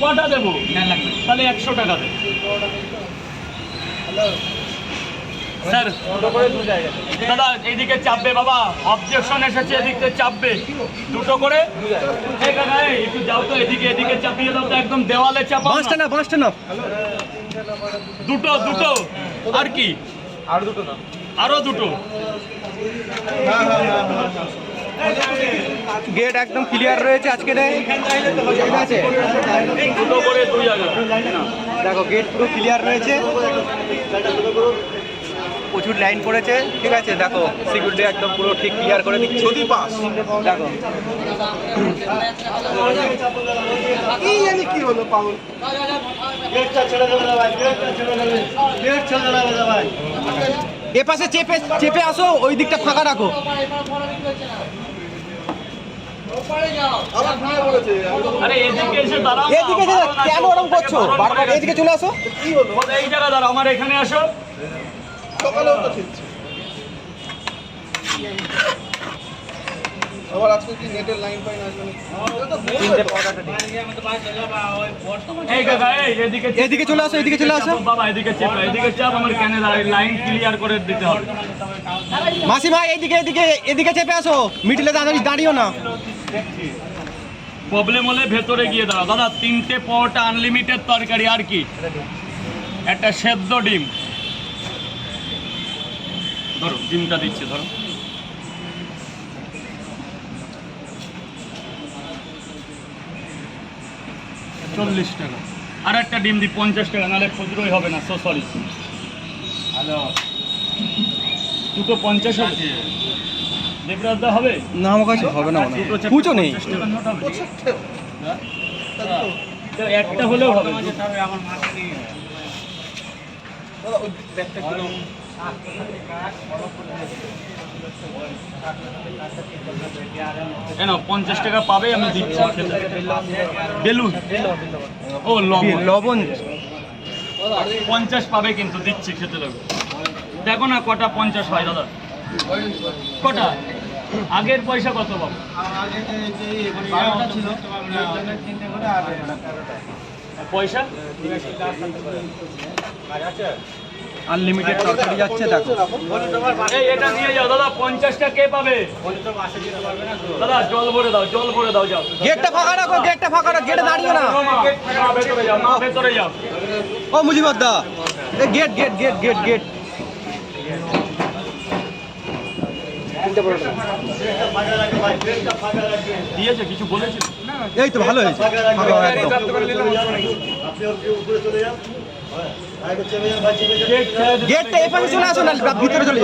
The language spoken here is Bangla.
কটা দেবো? তাহলে 100 টাকা দেবো স্যার। দাদা এইদিকে চাপবে বাবা, অবজেকশন এসেছে, এদিকে চাপবে দুটো করে। একটু যাও তো এদিকে, এদিকে চাপিয়ে দাও তো, একদম দেওয়ালে চাপাও না। পাঁচটা না, দুটো দুটো আর কি, আরো দুটো। গেট একদম ক্লিয়ার রয়েছে আজকে, ঠিক আছে? দুটো করে 2 জায়গা। দেখো গেট পুরো ক্লিয়ার রয়েছে, প্রচুর লাইন পড়েছে, ঠিক আছে? দেখো সিকিউরিটি একদম পুরো ঠিক ক্লিয়ার করে দিচ্ছে। যদি পাস দেখো কি হলো পাগল, এ পাশে চেপে চেপে আসো, ওই দিকটা ফাঁকা রাখো। আরে এদিকে এসে দাঁড়াও, এদিকে কেন ওরকম করছো? বারবার এদিকে চলে আসো। এই জায়গা দাঁড়াও, আমার এখানে আসো। সকালেও তো ঠিক ছিল। আবার আজকে কি নেটের লাইন পাই না? এই কাকা, এই এদিকে এদিকে চলে আসো, এদিকে চলে আসো। বাবা এদিকে চাপ, এদিকে চাপ, আমার কেনে লাইন ক্লিয়ার করে দিতে হবে। মাসিমা এদিকে এদিকে এদিকে চেপে আসো, মিডিলে দাঁড়িও না। প্রবলেম হলে ভেতরে গিয়ে দাঁড়াও। দাদা 3টে পরোটা আনলিমিটেড তরকারি, আর কি একটা সেদ্ধ ডিম। ধরো ডিমটা দিচ্ছি, ধরো। $40 টাকা। আর একটা ডিম দি 50 টাকা, নাহলে খুচরোই হবে না। সরি, হ্যালো, দুটো 50 হবে। দেবরাজ দা হবে না, আমার কাছে হবে না, পুজো নেই। 50 টাকার নোট হবে। তো একটা হলেও হবে। কেন 50 টাকা পাবে, আমি দিচ্ছি খেতে। বেলুন, ও লবণ, লবণ 50 পাবে কিন্তু দিচ্ছি, খেতে লাগবে। দেখো না কটা 50 হয় দাদা, কটা? আগের পয়সা কত পাবো? পয়সা আনলিমিটেড তরকারি যাচ্ছে। দেখো এই এটা নিয়ে যাও দাদা, 50টা কে পাবে? দাদা জল ভরে দাও, জল ভরে দাও, যাও। গেটটা ফাঁকা রাখো, গেটটা ফাঁকা রাখো, গেটে দাঁড়িও না। মা ভেতরে যাও, মা ভেতরে যাও। ও মুজিবর দা, gate gate gate gate gate দিয়েছে কিছু বলেছে? এই তো ভালো হয়েছে, ফাঁকা একদম। গেটটা এ পাশে চলে আসো, না ভিতরে চলে যাও।